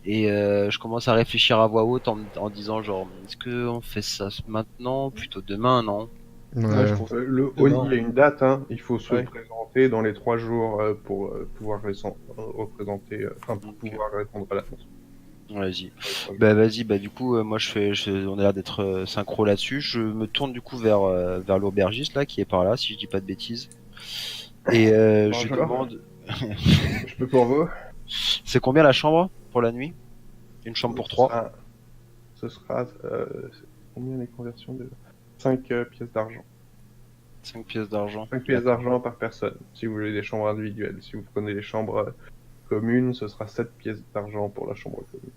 je commence à réfléchir à voix haute en disant genre, est-ce que on fait ça maintenant, plutôt demain, non ? Ouais, je pense. Il y a une date, hein. Il faut se présenter dans les 3 jours pour pouvoir représenter, pouvoir répondre à l'annonce. Vas-y. Vas-y, du coup, moi on a l'air d'être synchro là-dessus. Je me tourne du coup vers l'aubergiste là, qui est par là, si je dis pas de bêtises. Et je lui demande. Je peux pour vous. C'est combien la chambre pour la nuit ? Une chambre pour 3 ? ce sera combien les conversions de 5 pièces d'argent. 5 pièces d'argent. 5 pièces d'argent par personne. Si vous voulez des chambres individuelles. Si vous prenez les chambres communes, ce sera 7 pièces d'argent pour la chambre commune.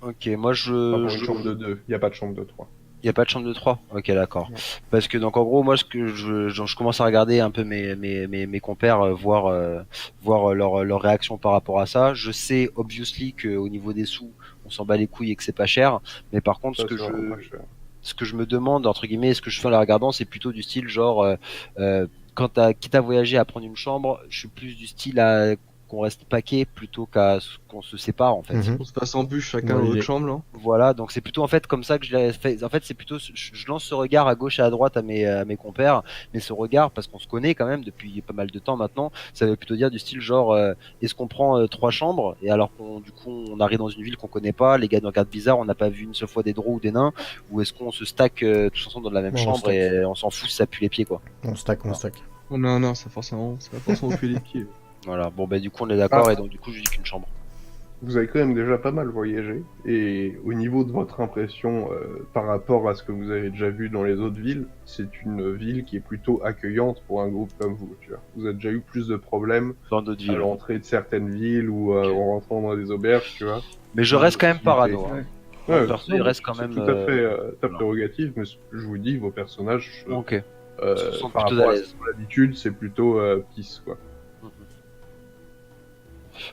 Ok, moi Enfin, pour une chambre de 2, il n'y a pas de chambre de 3. Il n'y a pas de chambre de 3. Ok, d'accord. Ouais. Parce que donc en gros, moi, ce que je commence à regarder un peu mes compères, voir leur réaction par rapport à ça. Je sais, obviously, qu'au niveau des sous, on s'en bat les couilles et que c'est pas cher. Mais par contre, Ça, c'est vraiment pas cher. ce que je me demande, entre guillemets, ce que je fais en la regardant, c'est plutôt du style genre, quand quitte à voyager, à prendre une chambre, je suis plus du style à qu'on reste paquet plutôt qu'à qu'on se sépare en fait. Mhm. On se passe en bus chacun Bonne dans idée. notre chambre, là. Voilà, donc c'est plutôt en fait comme ça que je l'ai fait. En fait, c'est plutôt, je lance ce regard à gauche et à droite à mes compères, mais ce regard, parce qu'on se connaît quand même depuis pas mal de temps maintenant, ça veut plutôt dire du style genre, est-ce qu'on prend 3 chambres et alors qu'on du coup on arrive dans une ville qu'on connaît pas, les gars nous regardent bizarre, on n'a pas vu une seule fois des drôles ou des nains, ou est-ce qu'on se stack tous ensemble dans la même Ouais, on chambre stack. et on s'en fout si ça pue les pieds quoi. On stack, on stack. Oh, non, ça va forcément tuer les pieds. Voilà, bon ben du coup on est d'accord Ah. et donc du coup je dis qu'une chambre. Vous avez quand même déjà pas mal voyagé, et au niveau de votre impression par rapport à ce que vous avez déjà vu dans les autres villes, c'est une ville qui est plutôt accueillante pour un groupe comme vous. Tu vois. Vous avez déjà eu plus de problèmes Dans d'autres à villes. l'entrée de certaines villes ou en rentrant dans des auberges, tu vois. Mais je reste quand même parano. Ouais. Hein. Ouais, perso, non, il reste quand c'est même, tout à fait ta voilà. prérogative, mais je vous dis, vos personnages, Ok. se sent par plutôt rapport à à l'aise. l'habitude, c'est plutôt peace, quoi.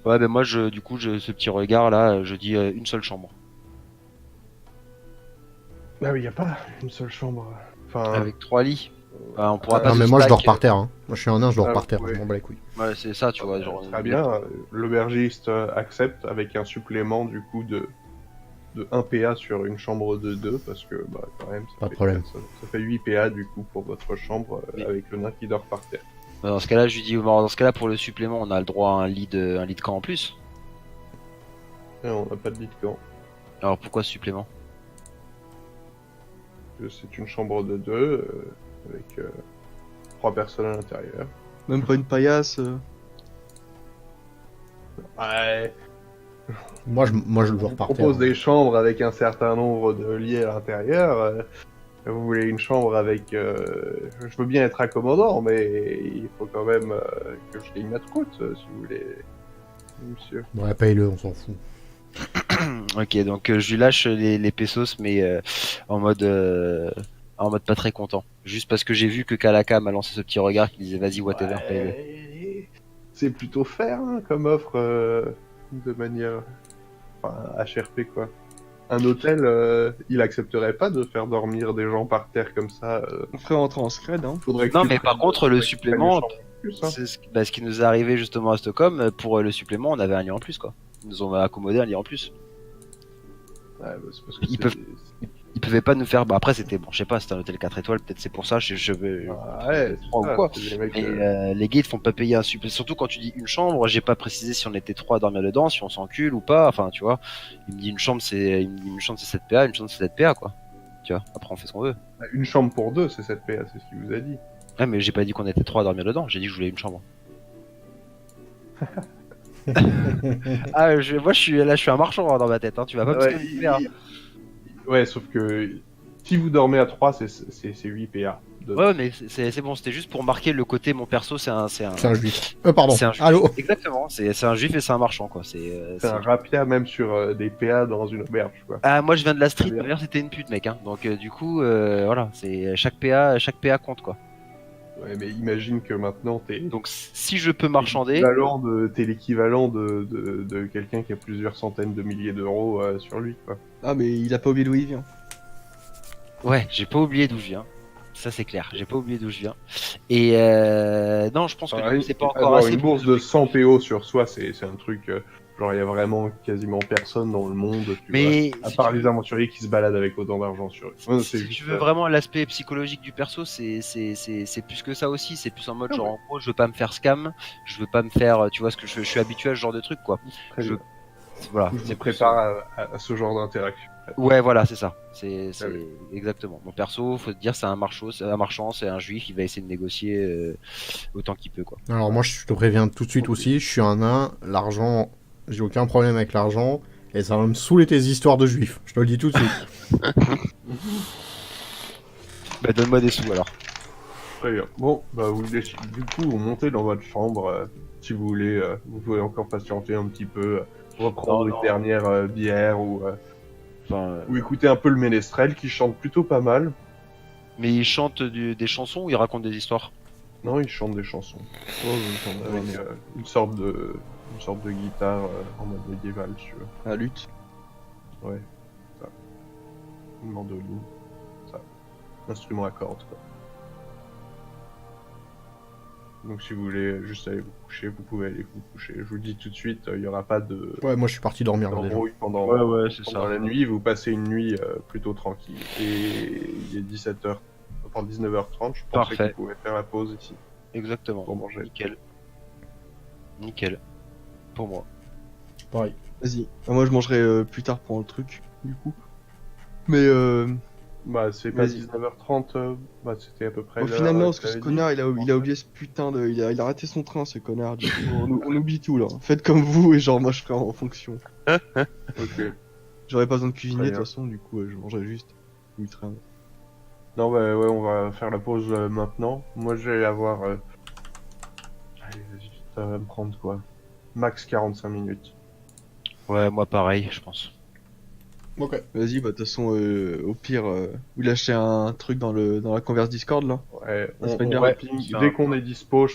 Ouais, ben moi, du coup, ce petit regard là, je dis une seule chambre. Bah oui, y a pas une seule chambre. Enfin, Avec 3 lits. Enfin, on pourra pas Non, se mais moi je dors stack, par terre. Hein. Moi je suis un nain, je dors Ah, par terre. ouais. Je m'en bats les couilles. Ouais, c'est ça, tu vois. Genre, très bien. L'aubergiste accepte avec un supplément du coup de 1 PA sur une chambre de 2 parce que bah quand même Pas de problème. ça fait 8 PA du coup pour votre chambre Oui. avec le nain qui dort par terre. Dans ce cas-là, je lui dis, bon, dans ce cas-là, pour le supplément, on a le droit à un lit de camp en plus. Et on n'a pas de lit de camp. Alors pourquoi ce supplément? C'est une chambre de 2 avec 3 personnes à l'intérieur. Même pas une paillasse. Ouais. Moi je On dors vous par terre. propose des chambres avec un certain nombre de lits à l'intérieur. Vous voulez une chambre avec... je veux bien être accommodant, mais il faut quand même que je gagne ma croûte, si vous voulez, monsieur. Ouais, paye-le, on s'en fout. Ok, donc je lui lâche les pesos, mais en mode pas très content. Juste parce que j'ai vu que Kalaka m'a lancé ce petit regard qui disait vas-y, whatever, paye-le. Ouais, c'est plutôt fair hein, comme offre de manière... Enfin, HRP quoi. Un hôtel, il accepterait pas de faire dormir des gens par terre comme ça. On ferait rentrer en scred, hein. Faudrait que Non, tu mais prennes- par contre, le faudrait que tu prennes supplément, une chambre en plus, hein. c'est ce qui nous est arrivé justement à Stockholm. Pour le supplément, on avait un lit en plus, quoi. Ils nous ont accommodé un lit en plus. Ouais, bah, c'est parce que Ils c'est- peuvent- Ils pouvaient pas nous faire. Bah après, c'était bon, je sais pas, c'était un hôtel 4 étoiles, peut-être c'est pour ça. Je veux. Ah ouais, c'est 3 ou ça, quoi. c'est des mecs, Mais les gars, ils te font pas payer un supplément. Surtout quand tu dis une chambre, j'ai pas précisé si on était 3 à dormir dedans, si on s'encule ou pas. Enfin, tu vois. Il me dit une chambre, c'est 7 PA, une chambre, c'est 7 PA, quoi. Tu vois. Après, on fait ce qu'on veut. Une chambre pour 2, c'est 7 PA, c'est ce qu'il vous a dit. Ouais, mais j'ai pas dit qu'on était 3 à dormir dedans. J'ai dit que je voulais une chambre. Moi, je suis un marchand hein, dans ma tête. Hein. Tu vas pas me Ouais, dire, hein. ouais, sauf que si vous dormez à 3, c'est 8 PA. Ouais, mais c'est bon. C'était juste pour marquer le côté mon perso. C'est un. C'est un juif. Pardon. C'est un juif. Allô. Exactement. C'est un juif et c'est un marchand, quoi. C'est un rapia même sur des PA dans une auberge, quoi. Ah, moi je viens de la street, Très bien. ma mère c'était une pute, mec. Hein. Donc du coup, voilà, c'est chaque PA compte quoi. Ouais, mais imagine que maintenant Donc si je peux marchander, t'es l'équivalent de quelqu'un qui a plusieurs centaines de milliers d'euros sur lui, quoi. Ah, mais il a pas oublié d'où il vient. ouais, j'ai pas oublié d'où je viens. Ça c'est clair, j'ai pas oublié d'où je viens. Et non, je pense que du coup, c'est pas encore avoir assez. une bourse de 100 PO sur soi, c'est un truc... genre, il y a vraiment quasiment personne dans le monde, tu Mais vois, à si part tu- les aventuriers qui se baladent avec autant d'argent sur eux. Ouais, c'est si juste, tu veux vraiment l'aspect psychologique du perso, c'est plus que ça aussi. C'est plus en mode Ah genre ouais. en gros, je veux pas me faire scam, je veux pas me faire, tu vois ce que je suis habitué à ce genre de truc quoi. très je- bien. Voilà. Je me c'est prépare à ce genre d'interaction. Ouais, voilà, c'est ça. C'est Ah oui. exactement. Mon perso, faut te dire, c'est un marchand, c'est un juif, il va essayer de négocier autant qu'il peut, quoi. Alors moi je te préviens tout de suite aussi, je suis un nain, l'argent, j'ai aucun problème avec l'argent, Et ça va me saouler tes histoires de juifs, je te le dis tout de suite. Bah donne-moi des sous alors. Très bien. Bon, bah du coup, vous montez dans votre chambre. Si vous voulez, vous pouvez encore patienter un petit peu, reprendre Non, une non. dernière bière Enfin, ou écouter un peu le ménestrel qui chante plutôt pas mal. mais il chante des chansons ou il raconte des histoires? Non, il chante des chansons Oh, j'en ai avec vraiment. une sorte de guitare en mode médiéval, si tu veux. La lutte. Ouais, ça. Une mandoline, ça. Instrument à cordes, quoi. Donc si vous voulez juste aller vous coucher, vous pouvez aller vous coucher. Je vous le dis tout de suite, il n'y aura pas de Ouais, moi je suis parti dormir là déjà. d'embrouille pendant, Ouais, c'est pendant ça. la nuit. Vous passez une nuit plutôt tranquille. Et il est 17h, enfin 19h30, je pense que Parfait. vous pouvez faire la pause ici Exactement. pour manger. Nickel. Nickel. Pour moi. Pareil. Vas-y. Ah, moi, je mangerai plus tard pour le truc, du coup. Mais Bah c'est pas Vas-y. 19h30, bah c'était à peu près l'heure, finalement, parce que que ce t'avais connard, dit. il a oublié ce putain de. Il a raté son train, ce connard. Du coup, on oublie tout là. Faites comme vous et genre, moi, je ferai en fonction. Ok. J'aurais pas besoin de cuisiner de Très toute bien. façon, du coup, je mangerai juste le train. Non bah ouais, on va faire la pause maintenant. Moi je vais avoir... Allez, vas-y, ça va me prendre quoi? Max 45 minutes. Ouais, moi pareil, je pense. Ok. Vas-y, bah, de toute façon, au pire, vous lâchez un truc dans la converse Discord là. Ouais, Ça se fait bien. on ping. c'est Dès un- qu'on est dispo,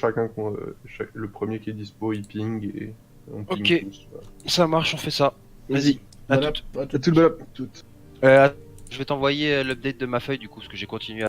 le premier qui est dispo, il ping et on ping Ok. tous. Ça marche, on fait ça. Vas-y. À Voilà, toute. à tout. À tout le bol. Toutes. Je vais t'envoyer l'update de ma feuille du coup, parce que j'ai continué à